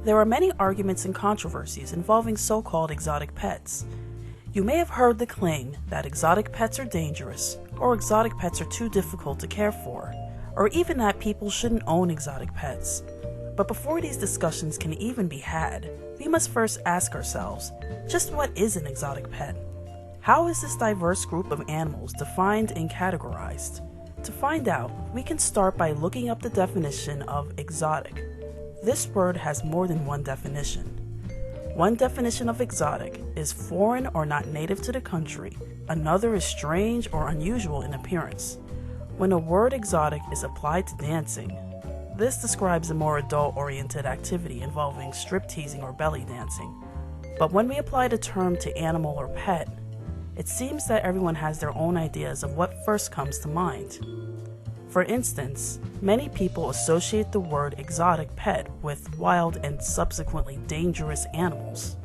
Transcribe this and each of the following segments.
There are many arguments and controversies involving so-called exotic pets. You may have heard the claim that exotic pets are dangerous, or exotic pets are too difficult to care for, or even that people shouldn't own exotic pets. But before these discussions can even be had, we must first ask ourselves, just what is an exotic pet? How is this diverse group of animals defined and categorized? To find out, we can start by looking up the definition of exotic. This word has more than one definition. One definition of exotic is foreign or not native to the country. Another is strange or unusual in appearance. When a word exotic is applied to dancing, this describes a more adult-oriented activity involving strip-teasing or belly dancing. But when we apply the term to animal or pet, it seems that everyone has their own ideas of what first comes to mind. For instance, many people associate the word exotic pet with wild and subsequently dangerous animals.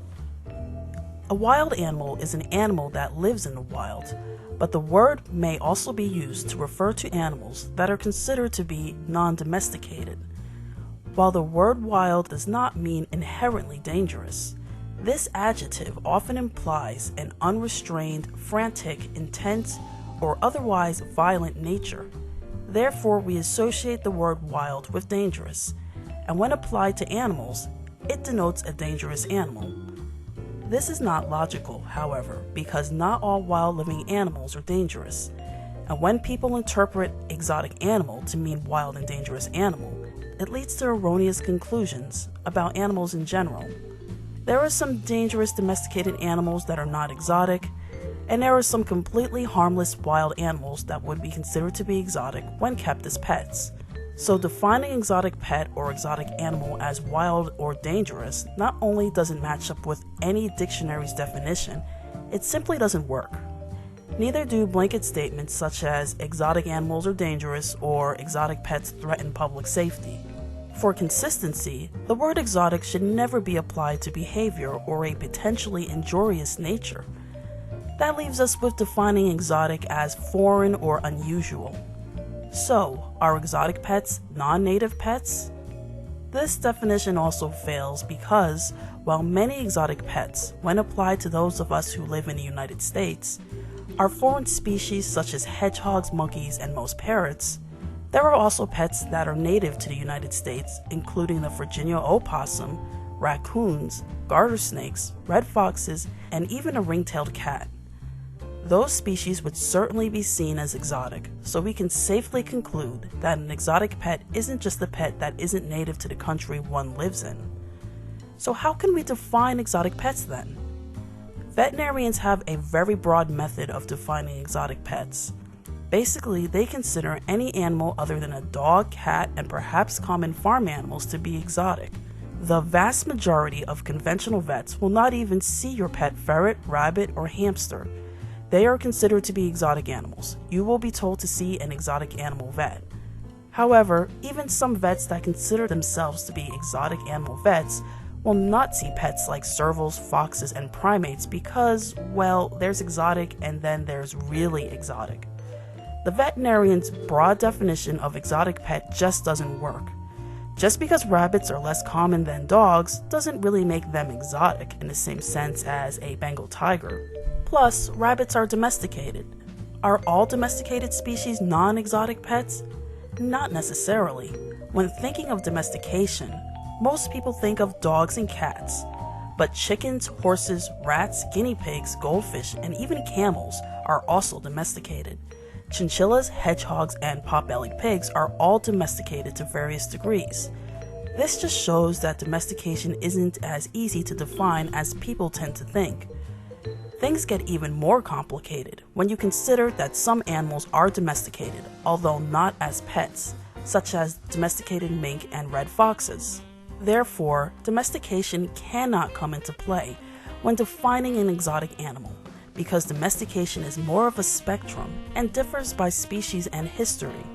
A wild animal is an animal that lives in the wild, but the word may also be used to refer to animals that are considered to be non-domesticated. While the word wild does not mean inherently dangerous, this adjective often implies an unrestrained, frantic, intense, or otherwise violent nature. Therefore, we associate the word wild with dangerous, and when applied to animals, it denotes a dangerous animal. This is not logical, however, because not all wild living animals are dangerous, and when people interpret exotic animal to mean wild and dangerous animal, it leads to erroneous conclusions about animals in general. There are some dangerous domesticated animals that are not exotic, and there are some completely harmless wild animals that would be considered to be exotic when kept as pets. So defining exotic pet or exotic animal as wild or dangerous not only doesn't match up with any dictionary's definition, it simply doesn't work. Neither do blanket statements such as exotic animals are dangerous or exotic pets threaten public safety. For consistency, the word exotic should never be applied to behavior or a potentially injurious nature. That leaves us with defining exotic as foreign or unusual. So, are exotic pets non-native pets? This definition also fails because, while many exotic pets, when applied to those of us who live in the United States, are foreign species such as hedgehogs, monkeys, and most parrots, there are also pets that are native to the United States, including the Virginia opossum, raccoons, garter snakes, red foxes, and even a ring-tailed cat. Those species would certainly be seen as exotic, so we can safely conclude that an exotic pet isn't just a pet that isn't native to the country one lives in. So how can we define exotic pets then? Veterinarians have a very broad method of defining exotic pets. Basically, they consider any animal other than a dog, cat, and perhaps common farm animals to be exotic. The vast majority of conventional vets will not even see your pet ferret, rabbit, or hamster. They are considered to be exotic animals. You will be told to see an exotic animal vet. However, even some vets that consider themselves to be exotic animal vets will not see pets like servals, foxes, and primates because, well, there's exotic and then there's really exotic. The veterinarian's broad definition of exotic pet just doesn't work. Just because rabbits are less common than dogs doesn't really make them exotic in the same sense as a Bengal tiger. Plus, rabbits are domesticated. Are all domesticated species non-exotic pets? Not necessarily. When thinking of domestication, most people think of dogs and cats. But chickens, horses, rats, guinea pigs, goldfish, and even camels are also domesticated. Chinchillas, hedgehogs, and pot-bellied pigs are all domesticated to various degrees. This just shows that domestication isn't as easy to define as people tend to think. Things get even more complicated when you consider that some animals are domesticated, although not as pets, such as domesticated mink and red foxes. Therefore, domestication cannot come into play when defining an exotic animal, because domestication is more of a spectrum and differs by species and history.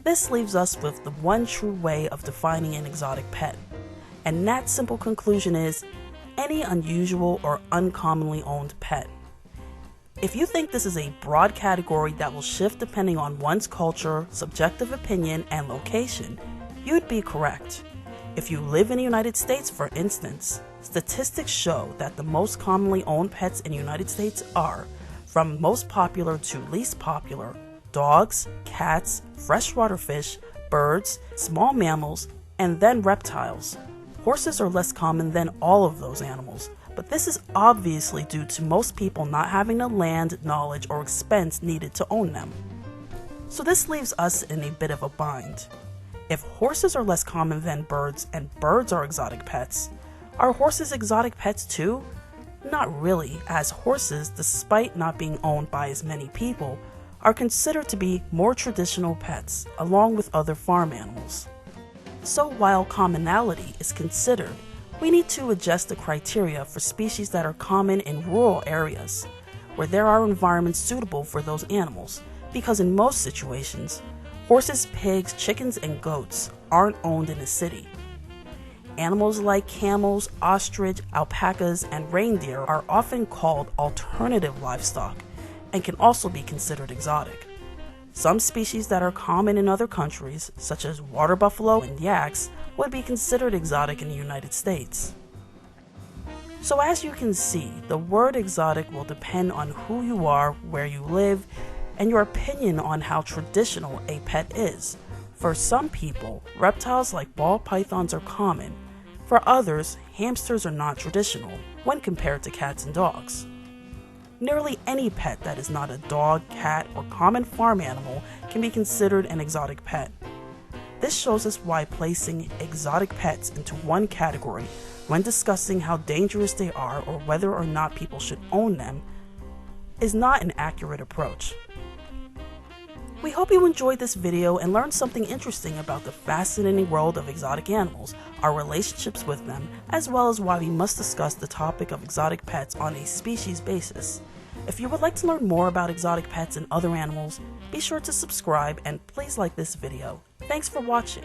This leaves us with the one true way of defining an exotic pet, and that simple conclusion is any unusual or uncommonly owned pet. If you think this is a broad category that will shift depending on one's culture, subjective opinion, and location, you'd be correct. If you live in the United States, for instance, statistics show that the most commonly owned pets in the United States are, from most popular to least popular, dogs, cats, freshwater fish, birds, small mammals, and then reptiles. Horses are less common than all of those animals, but this is obviously due to most people not having the land, knowledge, or expense needed to own them. So this leaves us in a bit of a bind. If horses are less common than birds and birds are exotic pets, are horses exotic pets too? Not really, as horses, despite not being owned by as many people, are considered to be more traditional pets, along with other farm animals. So while commonality is considered, we need to adjust the criteria for species that are common in rural areas, where there are environments suitable for those animals, because in most situations, horses, pigs, chickens, and goats aren't owned in a city. Animals like camels, ostrich, alpacas, and reindeer are often called alternative livestock and can also be considered exotic. Some species that are common in other countries, such as water buffalo and yaks, would be considered exotic in the United States. So as you can see, the word exotic will depend on who you are, where you live, and your opinion on how traditional a pet is. For some people, reptiles like ball pythons are common. For others, hamsters are not traditional when compared to cats and dogs. Nearly any pet that is not a dog, cat, or common farm animal can be considered an exotic pet. This shows us why placing exotic pets into one category when discussing how dangerous they are or whether or not people should own them is not an accurate approach. We hope you enjoyed this video and learned something interesting about the fascinating world of exotic animals, our relationships with them, as well as why we must discuss the topic of exotic pets on a species basis. If you would like to learn more about exotic pets and other animals, be sure to subscribe and please like this video. Thanks for watching.